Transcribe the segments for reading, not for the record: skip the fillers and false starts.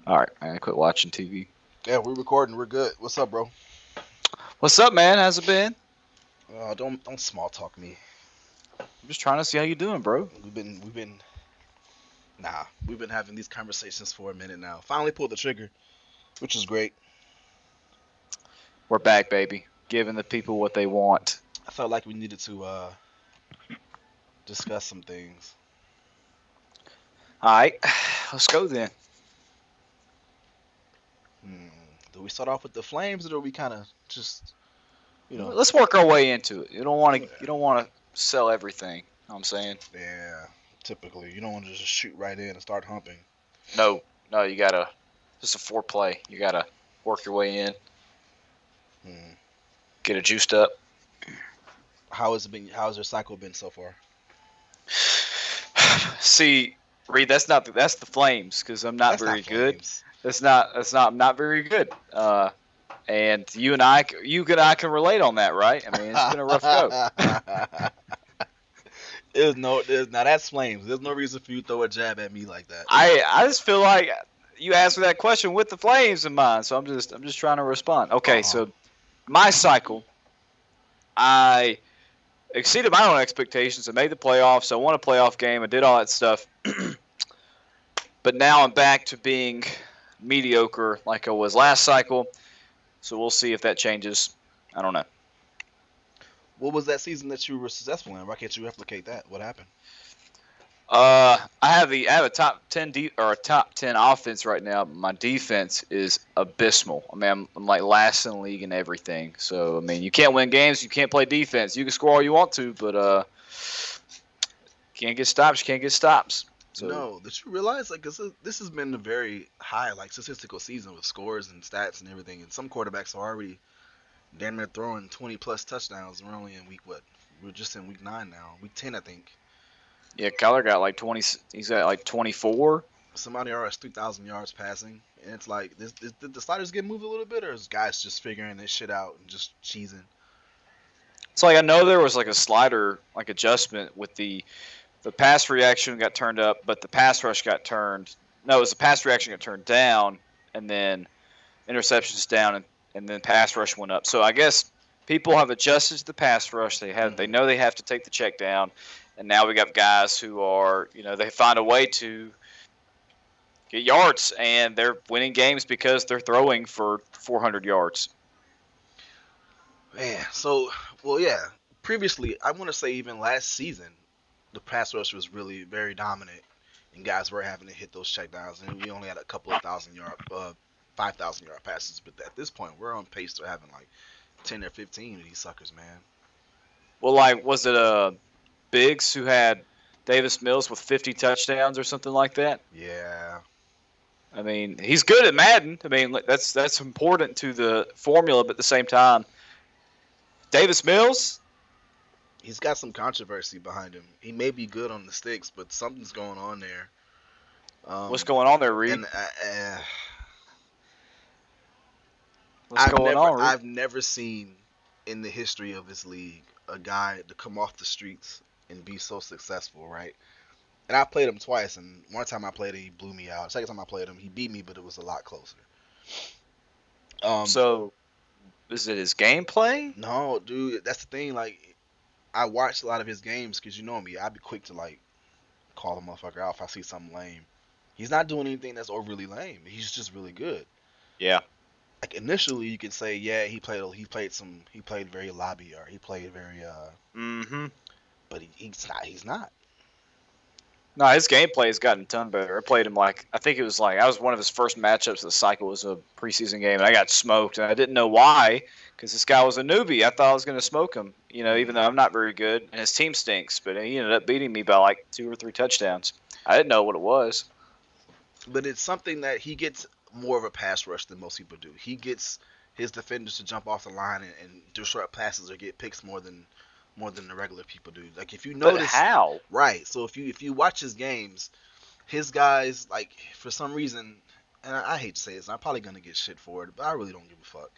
All right, man. Quit watching TV. Yeah, we're recording. We're good. What's up, bro? What's up, man? How's it been? Don't small talk me. I'm just trying to see how you doing, bro. We've been we've been having these conversations for a minute now. Finally pulled the trigger, which is great. We're back, baby. Giving the people what they want. I felt like we needed to discuss some things. All right, let's go then. Hmm. Do we start off with the flames, or do we kind of just you know? Let's work our way into it. You don't want to. Yeah, You don't want to sell everything. You know what I'm saying yeah. Typically, you don't want to just shoot right in and start humping. no, no. You gotta just a foreplay. You gotta work your way in. Hmm. Get it juiced up. How has it been? How's your cycle been so far? See, Reed, that's the flames because I'm not That's not very good. flames. I'm not very good. And you and I can relate on that, right? I mean, it's been a rough go. There's now that's flames. There's no reason for you to throw a jab at me like that. I just feel like you asked me that question with the flames in mind, so I'm just trying to respond. Uh Okay, huh. so my cycle, I exceeded my own expectations. I made the playoffs. I won a playoff game. I did all that stuff, but now I'm back to being mediocre like I was last cycle. So we'll see if that changes. I don't know. What was that season that you were successful in? Why can't you replicate that? What happened? I have a or a top 10 offense right now. My defense is abysmal. I mean, I'm like last in the league in everything. So I mean, you can't win games. You can't play defense. You can score all you want to, but can't get stops. You can't get stops. So No, did you realize like this has been a very high like statistical season with scores and stats and everything, and some quarterbacks are already damn near throwing 20 plus touchdowns. We're only in week what? We're just in week 9 now. Week 10, I think. yeah, Kyler got like 20. He's got like 24. Somebody already has 3,000 yards passing, and it's like did the sliders get moved a little bit, or is guys just figuring this shit out and just cheesing? So like I know there was like a slider like adjustment with the pass reaction got turned up, but the pass rush got turned. No, it was the pass reaction got turned down, and then interceptions down, and then pass rush went up. So I guess people have adjusted to the pass rush. They Hmm. know they have to take the check down, and now we got guys who are they find a way to get yards, and they're winning games because they're throwing for 400 yards. Man, so well, yeah. Previously, I want to say even last season, the pass rush was really very dominant, and guys were having to hit those checkdowns, and we only had a couple of 1,000 yard, 5,000 yard passes. But at this point, we're on pace to having like 10 or 15 of these suckers, man. Well, like was it Biggs who had Davis Mills with 50 touchdowns or something like that? Yeah, I mean, he's good at Madden. I mean, that's important to the formula, but at the same time, Davis Mills. he's got some controversy behind him. He may be good on the sticks, but something's going on there. What's Um, going on there, Reed? and What's going on, Reed? I've never seen in the history of this league a guy to come off the streets and be so successful, right? And I played him twice, and one time I played him, he blew me out. Second time I played him, he beat me, but it was a lot closer. Um, So, is it his gameplay? no, dude, that's the thing. Like, I watched a lot of his games because you know me, I'd be quick to like call the motherfucker out if I see something lame. He's not doing anything that's overly lame. He's just really good. Yeah. Like initially, you could say, yeah, he played very lobby or he played very Mm-hmm. but he's not. No, his gameplay has gotten a ton better. I played him like I think it was like I was one of his first matchups of the cycle was a preseason game, and I got smoked, and I didn't know why because this guy was a newbie. I thought I was going to smoke him, even Hmm. though I'm not very good, and his team stinks. But he ended up beating me by like 2 or 3 touchdowns. I didn't know what it was. But it's something that he gets more of a pass rush than most people do. He gets his defenders to jump off the line and disrupt passes or get picks more than the regular people do. Like if you But notice, how? right? So if you watch his games, his guys like for some reason, and I hate to say this, I'm probably gonna get shit for it, but I really don't give a fuck.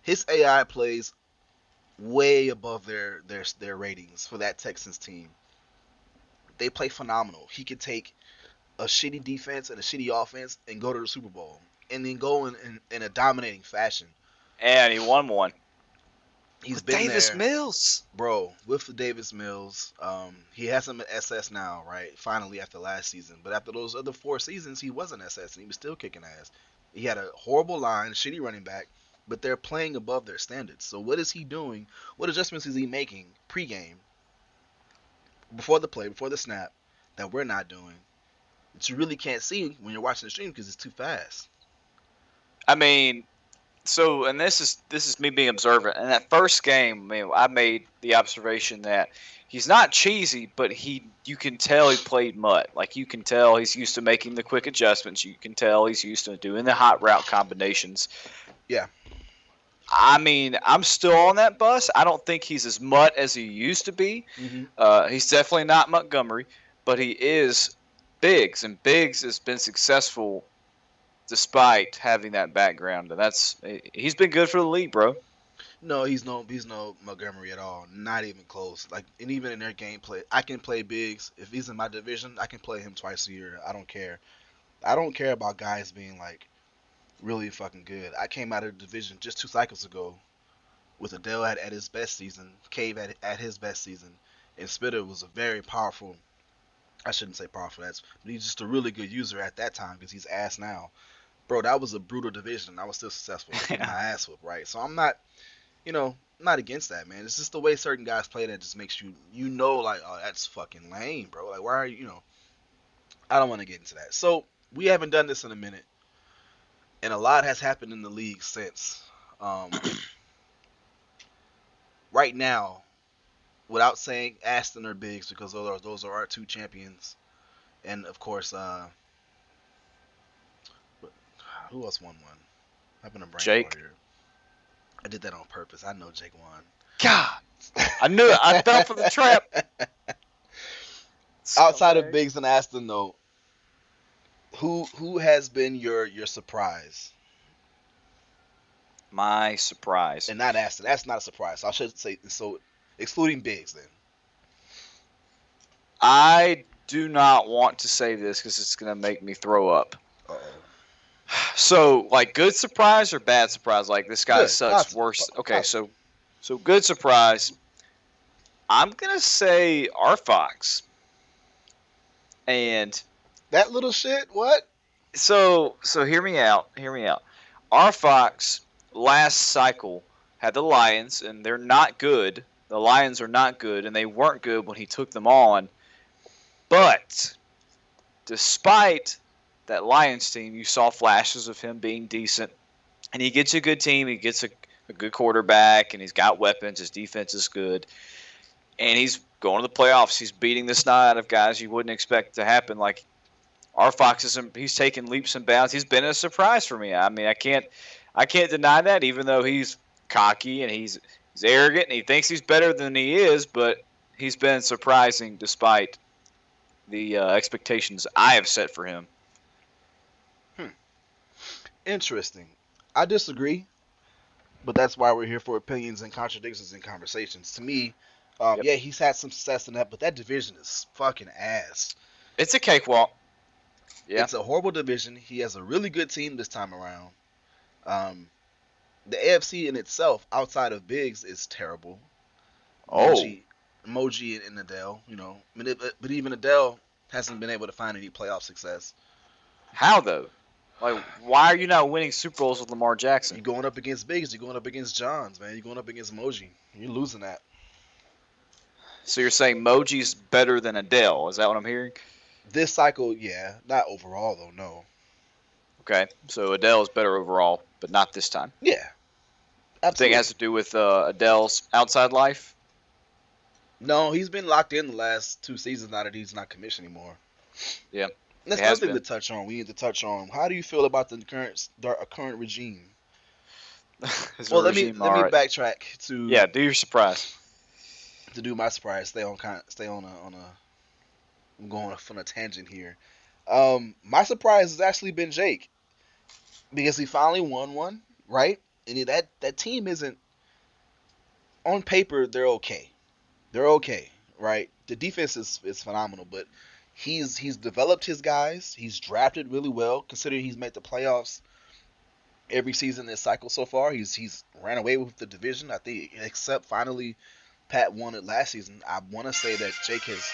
His AI plays way above their ratings for that Texans team. They play phenomenal. He could take a shitty defense and a shitty offense and go to the Super Bowl and then go in a dominating fashion. And he won one He's with been Davis there, Mills. bro, with the Davis Mills. He has him at SS now, right? Finally, after last season. But after those other 4 seasons, he wasn't SS and he was still kicking ass. He had a horrible line, shitty running back, but they're playing above their standards. So what is he doing? What adjustments is he making pregame, before the play, before the snap, that we're not doing? That you really can't see when you're watching the stream because it's too fast. I mean, so and this is me being observant. In that first game, I mean, I made the observation that he's not cheesy, but you can tell he played mud. Like you can tell he's used to making the quick adjustments. You can tell he's used to doing the hot route combinations. Yeah. I mean, I'm still on that bus. I don't think he's as mutt as he used to be. Mm-hmm. He's definitely not Montgomery, but he is Biggs, and Biggs has been successful despite having that background, and he's been good for the league, bro. No, he's no Montgomery at all. Not even close. Like, and even in their gameplay, I can play Biggs. If he's in my division, I can play him twice a year. I don't care. I don't care about guys being like really fucking good. I came out of the division just 2 cycles ago with Adele at his best season, Cave at his best season, and Spitter was a very powerful. I shouldn't say powerful. But he's just a really good user at that time because he's ass now, bro. That was a brutal division. I was still successful, getting my ass whooped, right? So I'm not, not against that, man. It's just the way certain guys play that just makes like, oh, that's fucking lame, bro. Like, why are you? I don't want to get into that. So we haven't done this in a minute, and a lot has happened in the league since. Um, right now, without saying Aston or Biggs, because those are our two champions, and of course, who else won one? I've been a brain fart Jake. here. I did that on purpose. I know Jake God, I knew it. I fell for the trap. Outside of Scumbag. Biggs and Aston, though, who has been your surprise? My surprise. And not Aston. That's not a surprise. So I should say so, excluding Biggs then. I do not want to say this because it's going to make me throw up. Uh oh. So, like, good surprise or bad surprise? Like, this guy Good. sucks Positive. worse. Okay, Positive. so good surprise. I'm gonna say R Fox, and That little shit. What? so hear me out. Hear me out. R Fox last cycle had the Lions, and they're not good. The Lions are not good, and they weren't good when he took them on. But despite that Lions team, you saw flashes of him being decent, and he gets a good team. He gets a good quarterback, and he's got weapons. His defense is good, and he's going to the playoffs. He's beating the snot out of guys you wouldn't expect to happen. Like our Fox he's taken leaps and bounds. He's been a surprise for me. I mean, I can't deny that, even though he's cocky and he's arrogant and he thinks he's better than he is, but he's been surprising despite the expectations I have set for him. Hmm. Interesting. I disagree, but that's why we're here for opinions and contradictions and conversations. To me, Yep, yeah, he's had some success in that, but that division is fucking ass. it's a cakewalk. Yeah. It's a horrible division. He has a really good team this time around. Um, the AFC in itself, outside of Biggs, is terrible. Oh, Emoji and Adele, but even Adele hasn't been able to find any playoff success. how though? Like, why are you not winning Super Bowls with Lamar Jackson? You're going up against Biggs, you're going up against Johns, man. You're going up against Emoji. You're losing that. So you're saying Moji's better than Adele? Is that what I'm hearing? This cycle, yeah, not overall though, no. Okay, so Adele is better overall, but not this time. Yeah, I think it has absolutely. to do with Adele's outside life. No, he's been locked in the last 2 seasons now that he's not commissioned anymore. Yeah, And it that's has another thing to been. touch on. We need to touch on. How do you feel about the current regime? Is a Well, let me regime let all me right? backtrack to Yeah, do your surprise. to do my surprise. Stay on a. I'm going off on a tangent here. My surprise has actually been Jake because he finally won one, right? And that team isn't on paper. They're okay. They're okay, right? The defense is phenomenal, but He's developed his guys. He's drafted really well, considering he's made the playoffs every season this cycle so far. He's ran away with the division, I think, except finally Pat won it last season. I want to say that Jake has.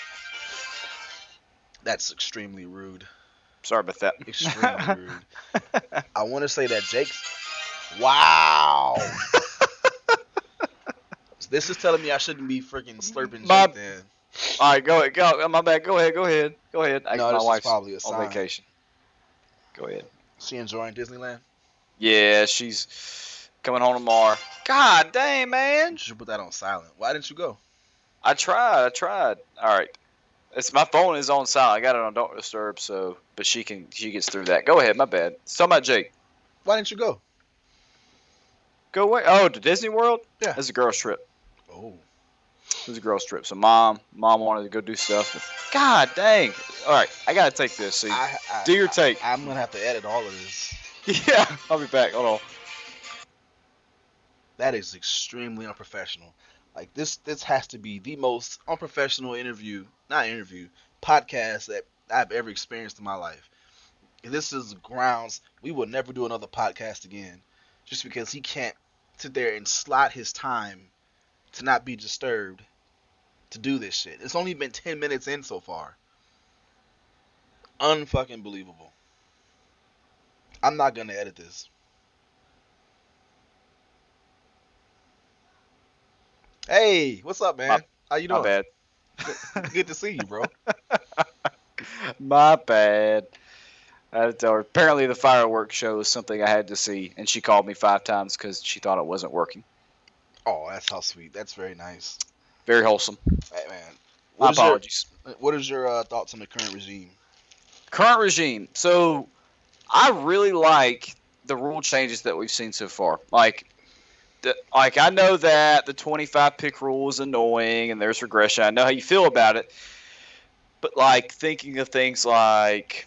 That's extremely rude. Sorry about Extremely that. rude. I want to say that Jake's. Wow. This is telling me I shouldn't be freaking slurping my, Jake then. all right, go ahead. Go. My bad. Go ahead. Go ahead. Go ahead. No, My this is wife's probably a on sign. vacation. Go ahead. She enjoying Disneyland? Yeah, she's coming home tomorrow. God dang, You man. should put that on silent. Why didn't you go? I tried. I tried. All right. It's my phone is on silent. I got it on don't disturb. So, but she gets through that. Go ahead. My bad. It's talking about Jake. Why didn't you go? Go away. Oh, to Disney World. Yeah. It's a girls trip. Oh. It was a girls trip. So mom wanted to go do stuff. But God dang. All right. I gotta take this. So do your take. I'm gonna have to edit all of this. Yeah. I'll be back. Hold on. That is extremely unprofessional. Like this has to be the most unprofessional podcast that I've ever experienced in my life. This is grounds we will never do another podcast again, just because he can't sit there and slot his time to not be disturbed to do this shit. It's only been 10 minutes in so far. Unfucking believable. I'm not gonna edit this. Hey, what's up, My, man? How you my doing? bad. Good to see you, bro. My bad. I had to tell her. Apparently, the fireworks show is something I had to see, and she called me 5 times because she thought it wasn't working. Oh, that's how sweet. That's very nice. Very wholesome. Hey, man. My apologies. What is your thoughts on the current regime? Current regime. So, I really like the rule changes that we've seen so far. Like I know that the 25 pick rule is annoying and there's regression. I know how you feel about it, but like thinking of things like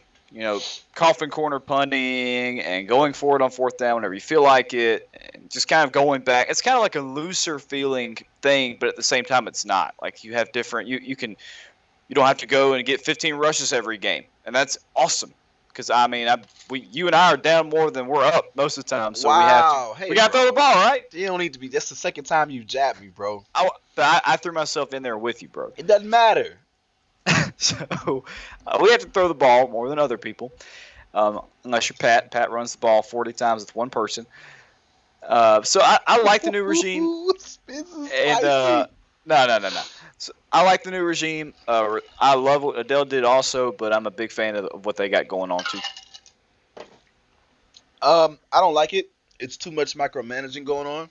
coffin corner punting and going forward on fourth down whenever you feel like it, and just kind of going back. It's kind of like a looser feeling thing, but at the same time, it's not. Like you have different. You don't have to go and get 15 rushes every game, and that's awesome. Because I mean, you and I are down more than we're up most of the time, so Wow. we got to throw the ball, right? You don't need to be. That's the second time you've jabbed me, bro. I threw myself in there with you, bro. It doesn't matter. So we have to throw the ball more than other people, unless you're Pat. Pat runs the ball 40 times with one person. So I like the new regime. And no. So I like the new regime. I love what Adele did also, but I'm a big fan of what they got going on too. I don't like it. It's too much micromanaging going on.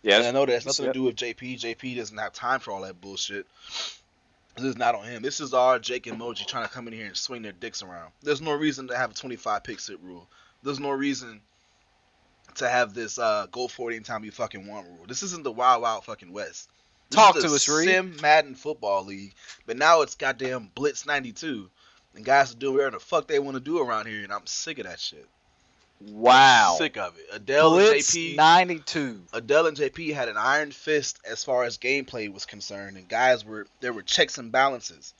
Yeah, and I know that has nothing to do with JP. JP doesn't have time for all that bullshit. This is not on him. This is our Jake and Moji trying to come in here and swing their dicks around. There's no reason to have a 25 pick sit rule. There's no reason to have this go for it anytime you fucking want rule. This isn't the Wild Wild fucking West. This Talk is to us, Reed. Sim Madden football league, but now it's goddamn Blitz 92, and guys are doing whatever the fuck they want to do around here, and I'm sick of that shit. Wow. Sick of it. Adele Blitz and JP 92. Adele and JP had an iron fist as far as gameplay was concerned, and there were checks and balances.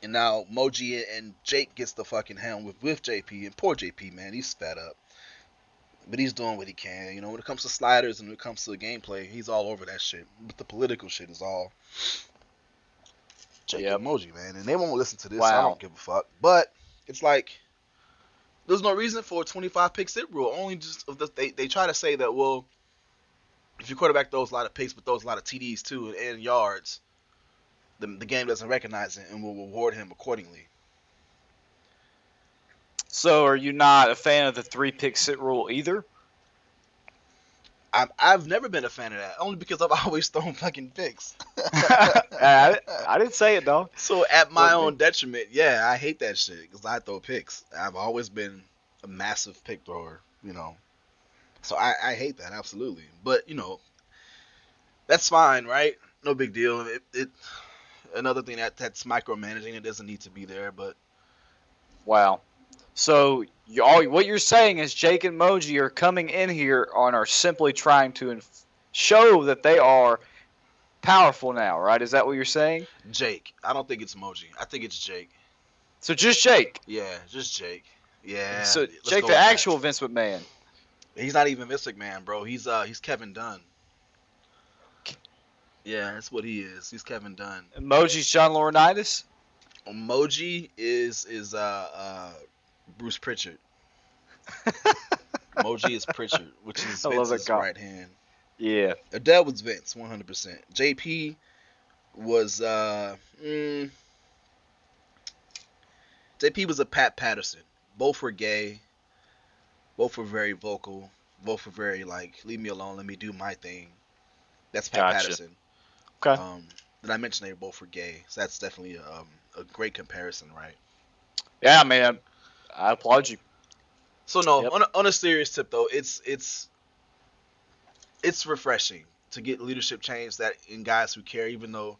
And now Moji and Jake gets the fucking helm with JP, and poor JP, man, he's fed up. But he's doing what he can. When it comes to sliders and when it comes to the gameplay, he's all over that shit. But the political shit is all Jake and Moji, man. And they won't listen to this, so I don't give a fuck. But it's like, there's no reason for a 25 pick sit rule. Only just they try to say that, well, if your quarterback throws a lot of picks but throws a lot of TDs too and yards, the game doesn't recognize it and will reward him accordingly. So are you not a fan of the 3 pick sit rule either? I've never been a fan of that, only because I've always thrown fucking picks. I didn't say it, though. So at my own detriment, yeah, I hate that shit because I throw picks. I've always been a massive pick thrower, So I hate that, absolutely. But, that's fine, right? No big deal. Another thing that's micromanaging, it doesn't need to be there, but. Wow. So what you're saying is Jake and Moji are coming in here and are simply trying to show that they are powerful now, right? Is that what you're saying? Jake. I don't think it's Moji. I think it's Jake. So just Jake. Yeah, just Jake. Yeah, So let's Jake, go the with that. actual Vince McMahon. He's not even Mystic Man, bro. He's Kevin Dunn. Yeah, that's what he is. He's Kevin Dunn. Emoji's John Laurinaitis. Emoji is Bruce Pritchard. Emoji is Pritchard, which is I love that Vince's comp. right hand. Yeah, Adele was Vince, 100%. JP was JP was a Pat Patterson. Both were gay. Both were very vocal. Both were very like, leave me alone, let me do my thing. That's Pat gotcha. Patterson. Okay. Did I mention they both were gay? So that's definitely a great comparison, right? Yeah, man. I applaud you. So no, Yep. on a serious tip though, it's refreshing to get leadership change that in guys who care. Even though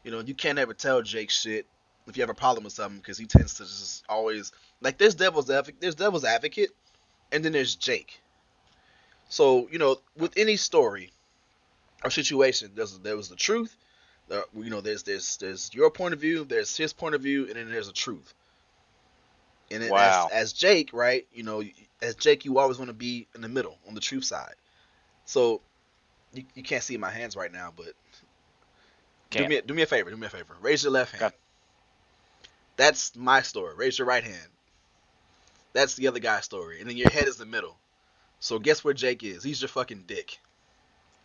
you can't ever tell Jake shit if you have a problem with something because he tends to just always like there's devil's advocate, and then there's Jake. So with any story or situation, there was the truth. There's your point of view, there's his point of view, and then there's a truth. And then Wow. as Jake, right? As Jake, you always want to be in the middle on the truth side. So you can't see my hands right now, but Can't. do me a favor. Do me a favor. Raise your left Okay. hand. That's my story. Raise your right hand. That's the other guy's story. And then your head is the middle. So guess where Jake is? He's your fucking dick.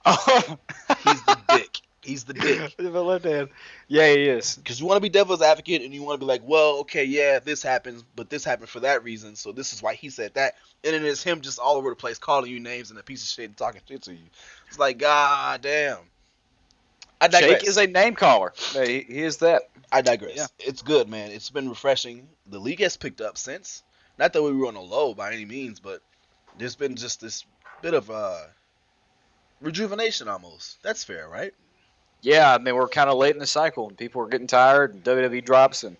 Oh. He's the dick. He's the dick. My left hand. Yeah, he is. Because you want to be devil's advocate and you want to be like, well, okay, yeah, this happens, but this happened for that reason, so this is why he said that. And then it's him just all over the place calling you names and a piece of shit and talking shit to you. It's like, god damn. I Jake is digress. a name caller. He is that. I Yeah. digress. It's good, man. It's been refreshing. The league has picked up since. Not that we were on a low by any means, but there's been just this bit of rejuvenation almost. That's fair, right? Yeah, I mean, we're kind of late in the cycle, and people are getting tired, and WWE drops, and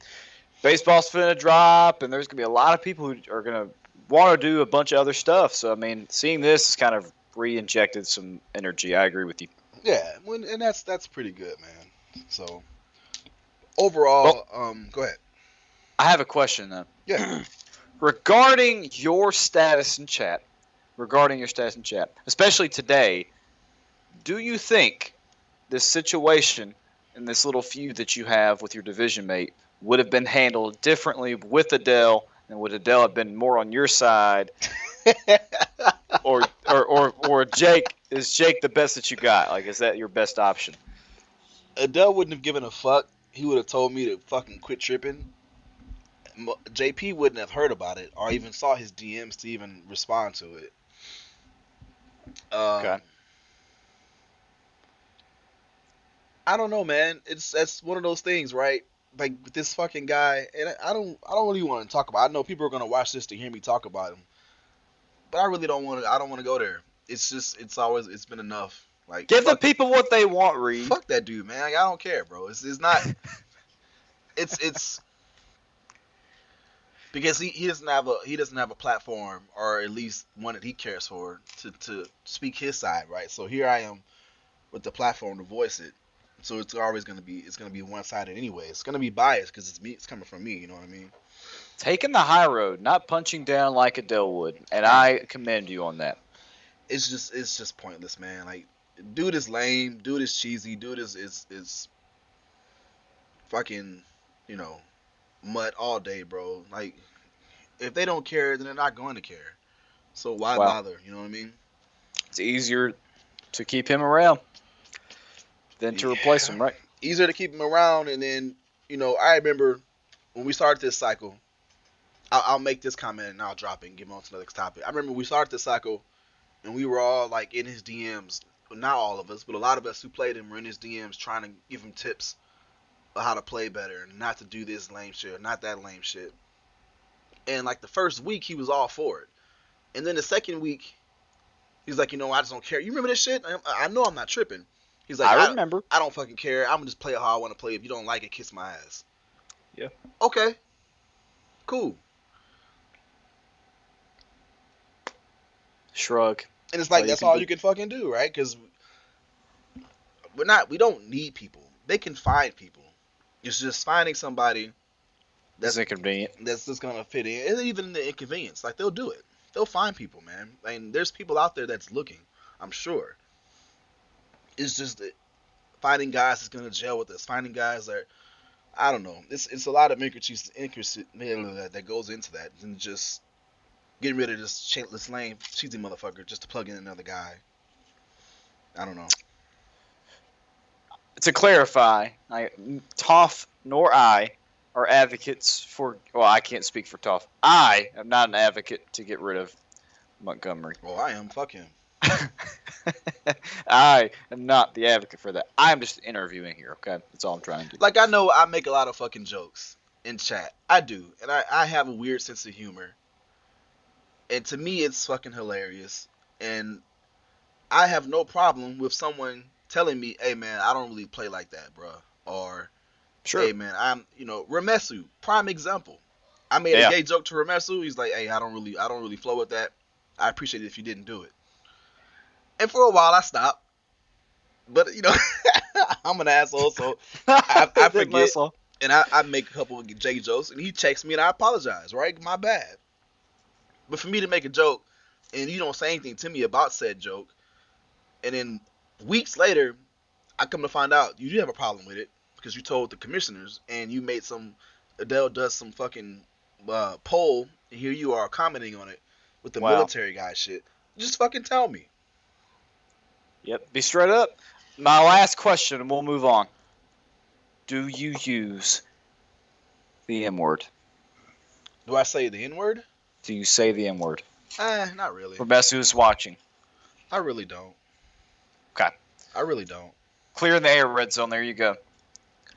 baseball's finna drop, and there's gonna be a lot of people who are gonna want to do a bunch of other stuff. So, I mean, seeing this has kind of re-injected some energy. I agree with you. Yeah, and that's pretty good, man. So Well, overall, go ahead. I have a question though. Yeah. regarding your status in chat, especially today, do you think this situation and this little feud that you have with your division mate would have been handled differently with Adele, and would Adele have been more on your side, or Jake? Is Jake the best that you got? Like, is that your best option? Adele wouldn't have given a fuck. He would have told me to fucking quit tripping. JP wouldn't have heard about it or even saw his DMs to even respond to it. Okay. I don't know, man. That's one of those things, right? Like with this fucking guy, and I don't really want to talk about. I know people are gonna watch this to hear me talk about him, but I really don't want to. I don't want to go there. It's just it's been enough. Like Give the people what they want, Reed. fuck that dude, man. Like, I don't care, bro. It's not. It's because he doesn't have a platform or at least one that he cares for to speak his side, right? So here I am with the platform to voice it. So it's gonna be one sided anyway. It's gonna be biased because it's me. It's coming from me. You know what I mean? Taking the high road, not punching down like Adele would, and I commend you on that. It's just pointless, man. Like dude is lame. Dude is cheesy. Dude is fucking you know mud all day, bro. Like if they don't care, then they're not going to care. So why Well, bother? You know what I mean? it's easier to keep him around than to replace Yeah. him, right? Easier to keep him around, and then I remember when we started this cycle. I'll make this comment and I'll drop it and give on to another topic. I remember we started this cycle and we were all like in his DMs. Not all of us, but a lot of us who played him were in his DMs trying to give him tips on how to play better and not to do this lame shit, or not that lame shit. And like the first week, he was all for it, and then the second week, he's like, I just don't care. You remember this shit? I know I'm not tripping. He's like, I remember. I don't fucking care. I'm gonna just play it how I want to play. If you don't like it, kiss my ass. Yeah. Okay, cool. Shrug. And it's like All you that's can all do. you can fucking do, right? Because We don't need people. They can find people. It's just finding somebody It's that's inconvenient. that's just gonna fit in, and even the inconvenience. Like they'll do it. They'll find people, man. I mean, there's people out there that's looking. I'm sure. It's just that finding guys that's gonna gel with us. Finding guys that I don't know. It's a lot of intricacies that goes into that, and just getting rid of this lame cheesy motherfucker just to plug in another guy. I don't know. To clarify, Toff nor I are advocates for. Well, I can't speak for Toff. I am not an advocate to get rid of Montgomery. Oh, I am. Fuck him. I am not the advocate for that. I'm just interviewing here. Okay, that's all I'm trying to do. Like I know I make a lot of fucking jokes in chat. I do, and I have a weird sense of humor. And to me, it's fucking hilarious. And I have no problem with someone telling me, "Hey man, I don't really play like that, bro," or Sure. "Hey man, Remesu, prime example. I made a Yeah. gay joke to Remesu. He's like, "Hey, I don't really flow with that. I appreciate it if you didn't do it." And for a while, I stopped. But I'm an asshole, so I Did forget, myself. and I make a couple of J jokes, and he checks me, and I apologize. Right, my bad. But for me to make a joke, and you don't say anything to me about said joke, and then weeks later, I come to find out you do have a problem with it because you told the commissioners, and you made some Adele does some fucking poll, and here you are commenting on it with the Wow. military guy shit. Just fucking tell me. Yep. Be straight up. My last question, and we'll move on. Do you use the M word? Do I say the N word? Do you say the M word? Not really. For best who's watching. I really don't. Okay. I really don't. Clear in the air, red zone. There you go.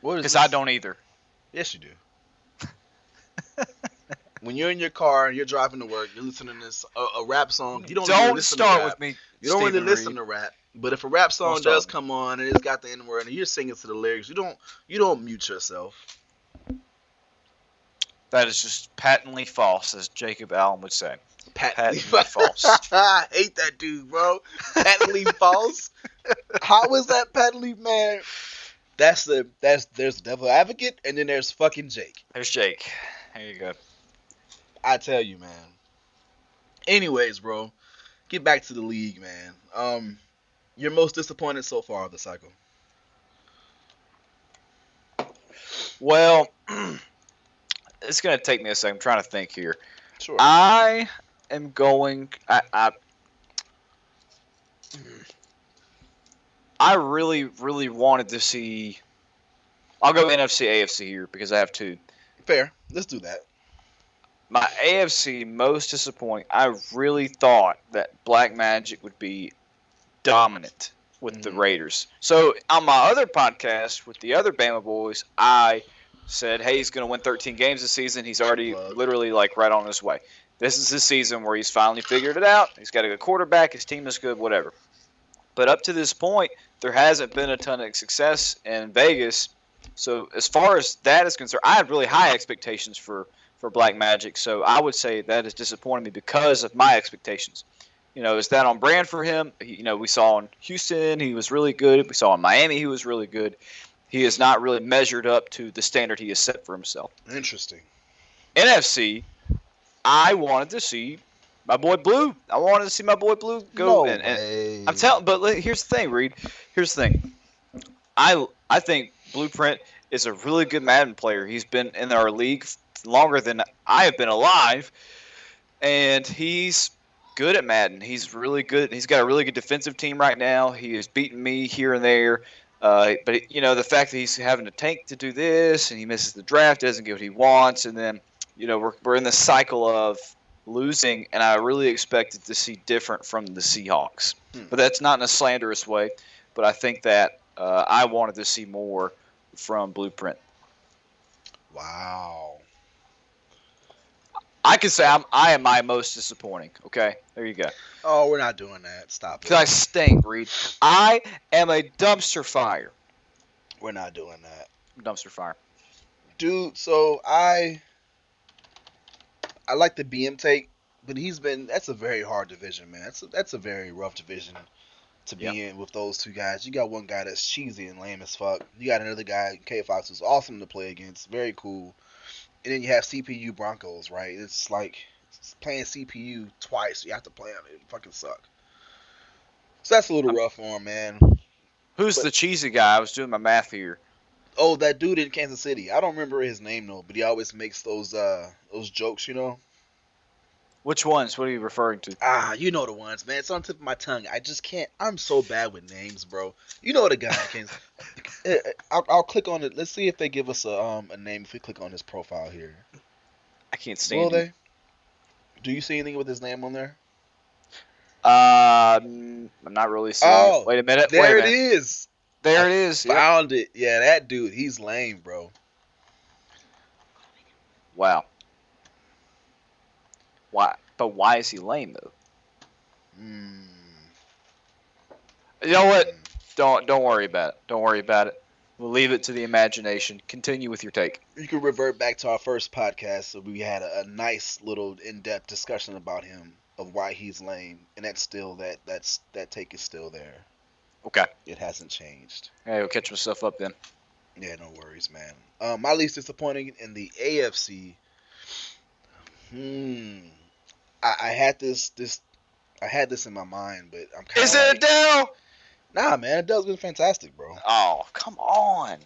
What is Because I this? don't either. Yes, you do. When you're in your car and you're driving to work, you're listening to this a rap song. You don't really Don't listen to start rap. with me, You don't really Stephen listen Reed. to rap. But if a rap Don't song start does with me. come on and it's got the N word and you're singing to the lyrics, you don't mute yourself. That is just patently false, as Jacob Allen would say. Patently Patently false. I hate that dude, bro. Patently false. How is that patently, man? There's the devil advocate and then there's fucking Jake. There's Jake. There you go. I tell you, man. Anyways, bro, get back to the league, man. You're most disappointed so far of the cycle. Well, it's going to take me a second. I'm trying to think here. Sure. I am going. I really, really wanted to see. I'll go NFC, AFC here because I have two. Fair. Let's do that. My AFC most disappointing. I really thought that Black Magic would be dominant with the Mm-hmm. Raiders. So on my other podcast with the other Bama boys, I said, "Hey, he's going to win 13 games this season. He's already Plug. literally like right on his way. This is his season where he's finally figured it out. He's got a good quarterback. His team is good. Whatever." But up to this point, there hasn't been a ton of success in Vegas. So as far as that is concerned, I had really high expectations for Black Magic. So I would say that has disappointed me because of my expectations. Is that on brand for him? We saw in Houston he was really good. We saw in Miami he was really good. He has not really measured up to the standard he has set for himself. Interesting. NFC, I wanted to see my boy Blue. I wanted to see my boy Blue go. No And way. I'm telling, but here's the thing, Reed. Here's the thing. I think Blueprint is a really good Madden player. He's been in our league longer than I have been alive, and he's good at Madden. He's really good. He's got a really good defensive team right now. He has beaten me here and there. But the fact that he's having to tank to do this, and he misses the draft, doesn't get what he wants, and then we're in the cycle of losing, and I really expected to see different from the Seahawks. But that's not in a slanderous way. But I think that I wanted to see more from Blueprint. Wow. I can say I am my most disappointing. Okay, there you go. Oh, we're not doing that. Stop Because I it. stink, Reed. I am a dumpster fire. We're not doing that. Dumpster fire. Dude, so I like the BM take, but that's a very hard division, man. That's a very rough division. to Yep. be in with those two guys. You got one guy that's cheesy and lame as fuck. You got another guy, K Fox, who's awesome to play against, very cool. And then you have CPU Broncos, right? It's like playing CPU twice. You have to play them. It fucking suck. So that's a little Um, rough for him, man. who's But the cheesy guy? I was doing my math here. oh, that dude in Kansas City. I don't remember his name though, but he always makes those jokes, you know. Which ones? What are you referring to? Ah, you know the ones, man. It's on the tip of my tongue. I just can't. I'm so bad with names, bro. You know the guy in Kansas. I'll click on it. Let's see if they give us a name if we click on his profile here. I can't Will stand him. they? Do you see anything with his name on there? I'm not really seeing it. Oh, Wait a minute. Wait a there it minute. is. I There it is. Yep. found it. Yeah, that dude. He's lame, bro. Wow. Why? But why is he lame though? Hmm. You know what? Hmm. Don't worry about it. Don't worry about it. We'll leave it to the imagination. Continue with your take. You can revert back to our first podcast, so we had a nice little in-depth discussion about him of why he's lame, and that's still that take is still there. Okay. It hasn't changed. Hey, I'll catch myself up then. Yeah, no worries, man. My least disappointing in the AFC. Hmm. I had this in my mind, but I'm kind Is of it like, Adele? nah, man. Adele's been fantastic, bro. Oh, come on.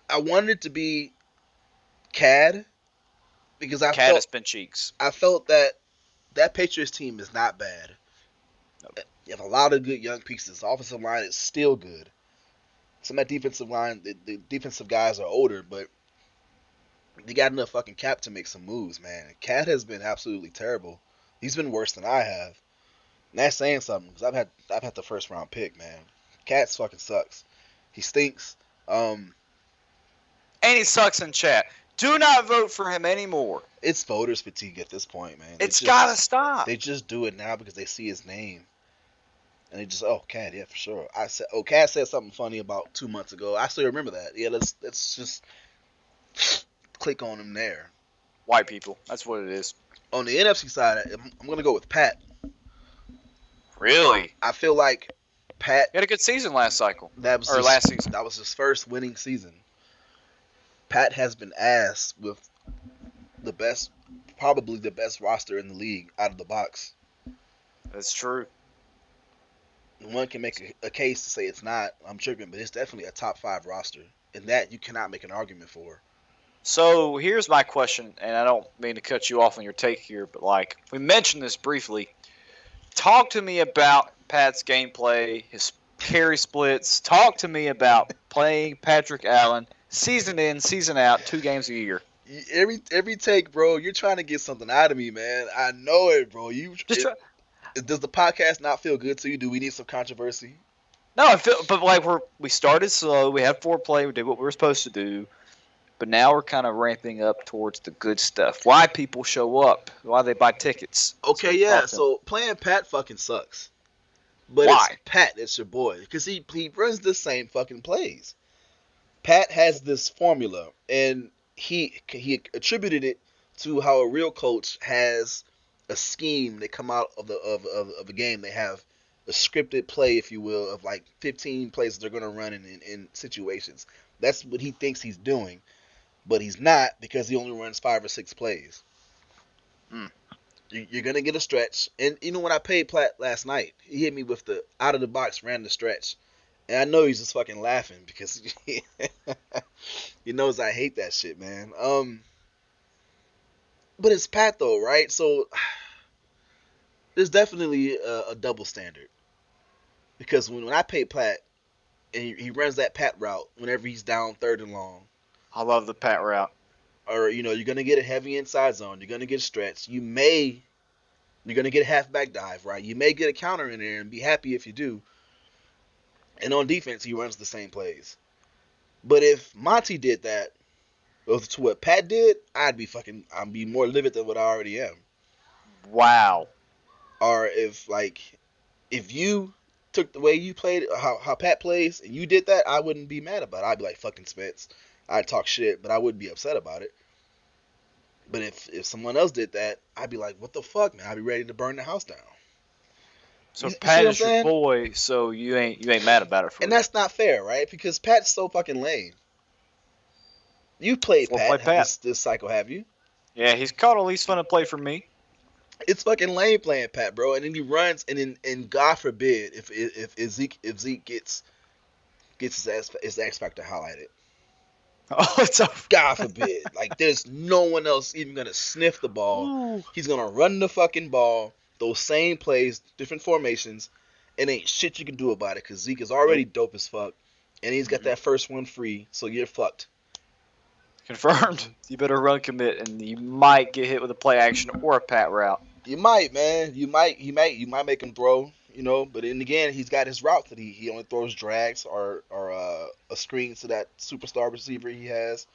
I wanted it to be Cad because I Cat has felt been cheeks. I felt that Patriots team is not bad. Nope. You have a lot of good young pieces. The offensive line is still good. Some of that defensive line, the defensive guys are older, but they got enough fucking cap to make some moves, man. Cat has been absolutely terrible. He's been worse than I have. And that's saying something because I've had the first round pick, man. Cat's fucking sucks. He stinks. Um, And he sucks in chat. Do not vote for him anymore. it's voters fatigue at this point, man. It's gotta They stop. just do it now because they see his name. And they just, oh, Cat, yeah, for sure. Cat said something funny about 2 months ago. I still remember that. Yeah, let's just click on him there. White people. That's what it is. On the NFC side, I'm gonna go with Pat. Really? I feel like Pat, He had a good season last cycle. that was Or his last season. that was his first winning season. Pat has been ass with the best, probably the best roster in the league out of the box. That's true. One can make a case to say it's not. I'm tripping, but it's definitely a top five roster, and that you cannot make an argument for. So here's my question, and I don't mean to cut you off on your take here, but like we mentioned this briefly. Talk to me about Pat's gameplay, his carry splits. Talk to me about playing Patrick Allen season in, season out, 2 games a year. Every take, bro, you're trying to get something out of me, man. I know it, bro. Just try. Does the podcast not feel good to you? Do we need some controversy? No, I feel, but like we started slow. We had foreplay. We did what we were supposed to do. But now we're kind of ramping up towards the good stuff. Why people show up? Why they buy tickets? So Okay, yeah. talk to 'em. So playing Pat fucking sucks, but it's Why? Pat. It's your boy because he runs the same fucking plays. Pat has this formula, and he attributed it to how a real coach has a scheme. They come out of a game. They have a scripted play, if you will, of like 15 plays they're going to run in situations. That's what he thinks he's doing, but he's not because he only runs 5 or 6 plays. Mm. You're going to get a stretch. And you know, when I paid Platt last night, he hit me with the out of the box random stretch. And I know he's just fucking laughing because he knows I hate that shit, man. But it's Pat though, right? So there's definitely a double standard because when I pay Pat and he runs that Pat route whenever he's down third and long, I love the Pat route. or you know you're gonna get a heavy inside zone, you're gonna get stretched, you're gonna get a halfback dive, right? You may get a counter in there and be happy if you do. And on defense, he runs the same plays. But if Monty did that, to what Pat did, I'd be more livid than what I already am. Wow. Or if you took the way you played, how Pat plays, and you did that, I wouldn't be mad about it. I'd be like fucking Spence. I'd talk shit, but I wouldn't be upset about it. But if someone else did that, I'd be like, what the fuck, man? I'd be ready to burn the house down. So You see Pat what I'm is your saying? boy, so you ain't mad about it for And real. that's not fair, right? Because Pat's so fucking lame. You played Four play Pat Pat. this cycle, have you? Yeah, he's caught at least fun to play for me. It's fucking lame playing Pat, bro. And then he runs, and God forbid if Zeke gets his X factor highlighted. Oh, it's a. God forbid. Like there's no one else even gonna sniff the ball. Ooh. He's gonna run the fucking ball, those same plays, different formations, and ain't shit you can do about it because Zeke is already Nope. dope as fuck, and he's got Hmm. that first one free, so you're fucked. Confirmed. You better run commit, and you might get hit with a play action or a pat route. You might, man. You might make him throw, But then again, he's got his route that he only throws drags or a screen to that superstar receiver he has.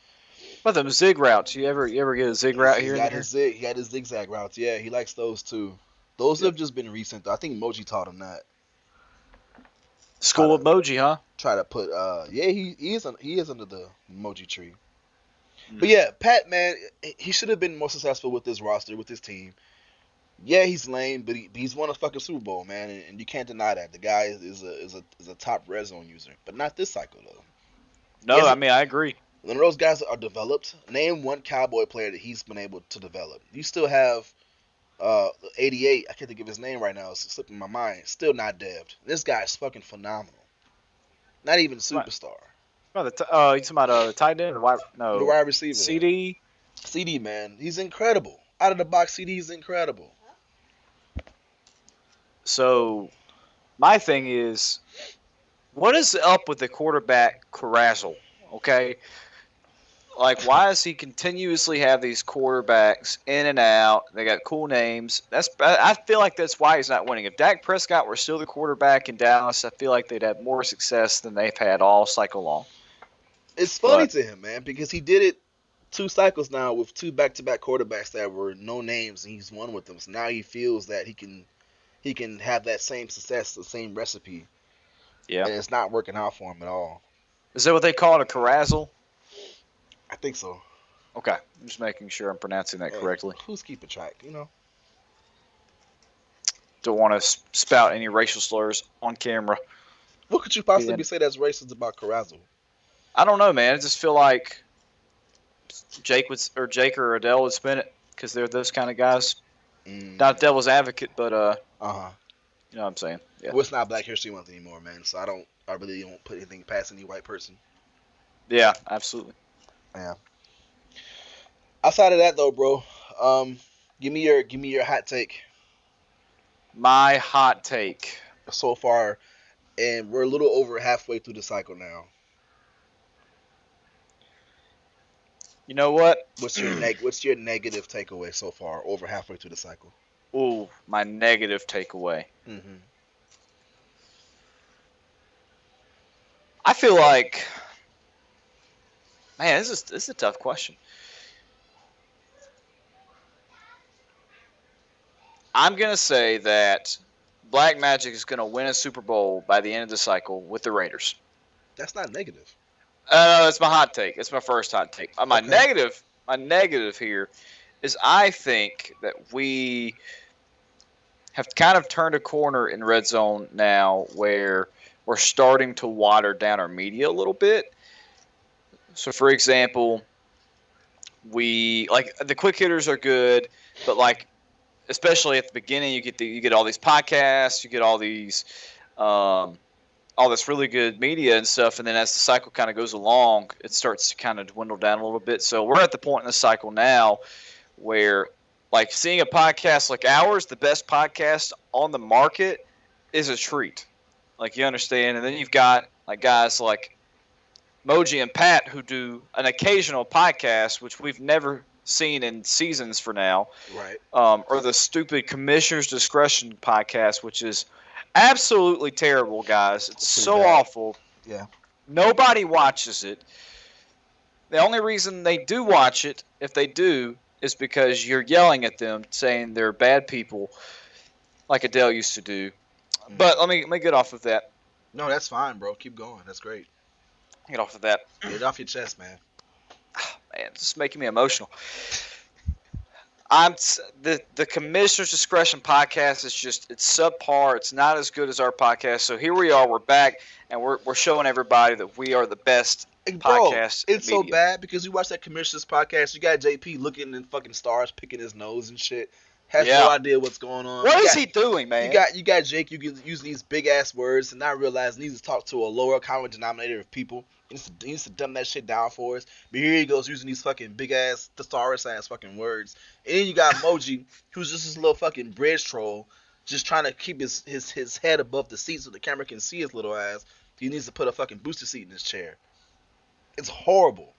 What about them zig routes? You ever get a zig route He's here and got his there? he got his zigzag routes. Yeah, he likes those too. Those Yep. have just been recent. I think Moji taught him that. Try School to emoji, huh? try to put yeah he is under the Moji tree. But Mm. yeah, Pat man, he should have been more successful with this roster with his team. Yeah, he's lame, but he's won a fucking Super Bowl, man, and you can't deny that. The guy is a top red zone user, but not this cycle though. He No, I hasn't. mean I agree. None of those guys are developed. Name one Cowboy player that he's been able to develop. You still have 88. I can't think of his name right now. It's slipping my mind. Still not devved. This guy is fucking phenomenal. Not even superstar. You talking about the tight end? The wide, The no, wide receiver there, CD. CD man, he's incredible. Out of the box, CD is incredible. So my thing is, what is up with the quarterback carousel? Okay, like why does he continuously have these quarterbacks in and out? They got cool names. I feel like that's why he's not winning. If Dak Prescott were still the quarterback in Dallas, I feel like they'd have more success than they've had all cycle long. It's funny But to him, man, because he did it two cycles now with two back-to-back quarterbacks that were no names, and he's won with them. So now he feels that he can have that same success, the same recipe, yeah, and it's not working out for him at all. is that what they call it, a carousel? I think so. Okay, I'm just making sure I'm pronouncing that Hey, correctly. who's keeping track? Don't want to spout any racial slurs on camera. What could you possibly Being, say that's racist about Carrazzo? I don't know, man. I just feel like Jake or Adele would spin it because they're those kind of guys. Mm, Not devil's advocate, but uh-huh. you know what I'm saying. Yeah, Well, it's not Black History Month anymore, man. So I really don't put anything past any white person. yeah, absolutely. Yeah. Outside of that, though, bro, um, give me your hot take My hot take. so far, and we're a little over halfway through the cycle now. You know what? What's your negative takeaway so far? Over halfway through the cycle. Ooh, my negative takeaway. Mm-hmm. I feel like, man, this is a tough question. I'm gonna say that Black Magic is gonna win a Super Bowl by the end of the cycle with the Raiders. That's not negative. That's my hot take. It's my first hot take. Okay. My negative here is I think that we have kind of turned a corner in red zone now, where we're starting to water down our media a little bit. So, for example, we like the quick hitters are good, but like especially at the beginning, you get all these podcasts, you get um, all this really good media and stuff, and then as the cycle kind of goes along, it starts to kind of dwindle down a little bit. So we're at the point in the cycle now where, like, seeing a podcast like ours, the best podcast on the market, is a treat. Like, you understand, and then you've got like guys like Moji and Pat who do an occasional podcast, which we've never seen in seasons for now, Right. or the stupid Commissioner's Discretion podcast, which is absolutely terrible, guys. It's It's pretty so bad. awful. Yeah. Nobody watches it. The only reason they do watch it, if they do, is because you're yelling at them, saying they're bad people, like Adele used to do. But Mm. let me get off of that. No, that's fine, bro. Keep going. That's great. Get off of that. Get it off your chest, man. Man, it's just making me emotional. The Commissioner's Discretion podcast is just it's subpar. It's not as good as our podcast. So here we are. We're back, and we're showing everybody that we are the best Like, bro, podcast in the it's so media. bad because you watch that commissioner's podcast. You got JP looking in fucking stars, picking his nose and shit. Has no Yeah. idea what's going on. What is he doing, You man? got you got Jake. You can use these big ass words and not realize he needs to talk to a lower common denominator of people. He needs to dumb that shit down for us. But here he goes using these fucking big ass thesaurus ass fucking words. And then you got Moji, who's just this little fucking bridge troll, just trying to keep his head above the seat so the camera can see his little ass. He needs to put a fucking booster seat in his chair. It's horrible.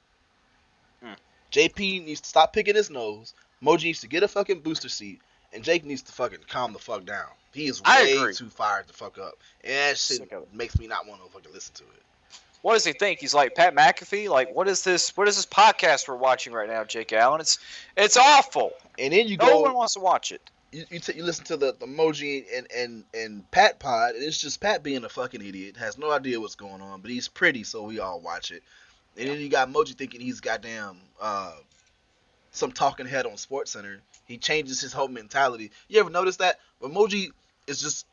Hmm. JP needs to stop picking his nose. Moji needs to get a fucking booster seat. And Jake needs to fucking calm the fuck down. He is I way agree. too fired to fuck up. And that shit Sick of it. makes me not want to fucking listen to it. What does he think? He's like Pat McAfee. Like, what is this? What is this podcast we're watching right now, Jake Allen? It's awful. And then you No go, one wants to watch it. you listen to the Moji and Pat pod, and it's just Pat being a fucking idiot, has no idea what's going on, but he's pretty, so we all watch it. And then you got Moji thinking he's goddamn some talking head on Sports Center. He changes his whole mentality. You ever notice that? When Moji is just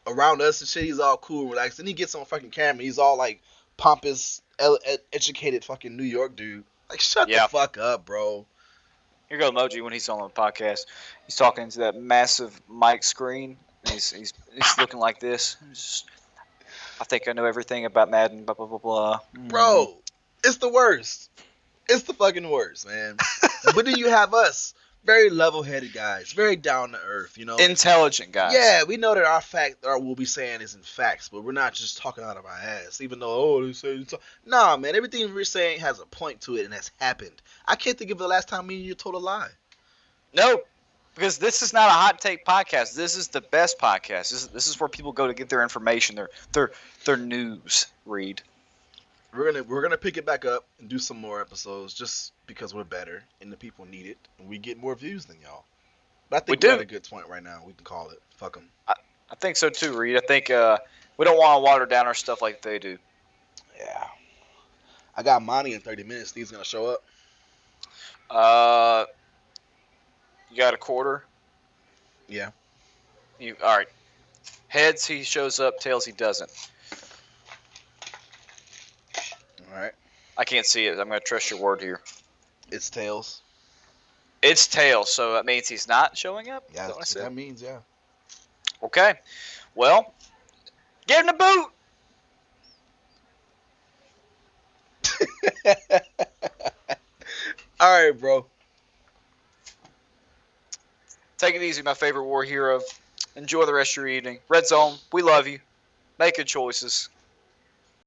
around us and shit, he's all cool and relaxed. Then he gets on fucking camera, he's all like pompous, educated fucking New York dude. Like, shut the fuck up, bro. Here goes Moji when he's on the podcast. He's talking into that massive mic screen. And he's looking like this. I think I know everything about Madden. Blah blah blah blah. Bro, it's the worst. It's the fucking worst, man. But then you have us, very level-headed guys, very down to earth, you know. Intelligent guys. Yeah, we know that our we'll be saying isn't facts, but we're not just talking out of our ass. Even though they say nah, man, everything we're saying has a point to it and has happened. I can't think of the last time me and you told a lie. No, because this is not a hot take podcast. This is the best podcast. This is where people go to get their information, their news read. We're gonna pick it back up and do some more episodes just because we're better and the people need it and we get more views than y'all. But I think we're at a good point right now. We can call it. Fuck them. I think so too, Reed. I think we don't want to water down our stuff like they do. Yeah. I got Monty in 30 minutes. He's gonna show up. You got a quarter? Yeah. All right. Heads, he shows up. Tails, he doesn't. All right. I can't see it. I'm going to trust your word here. It's tails. It's tails, so that means he's not showing up? Yeah, that's what that means, yeah. Okay. Well, get in the boot. All right, bro. Take it easy, my favorite war hero. Enjoy the rest of your evening. Red Zone, we love you. Make good choices.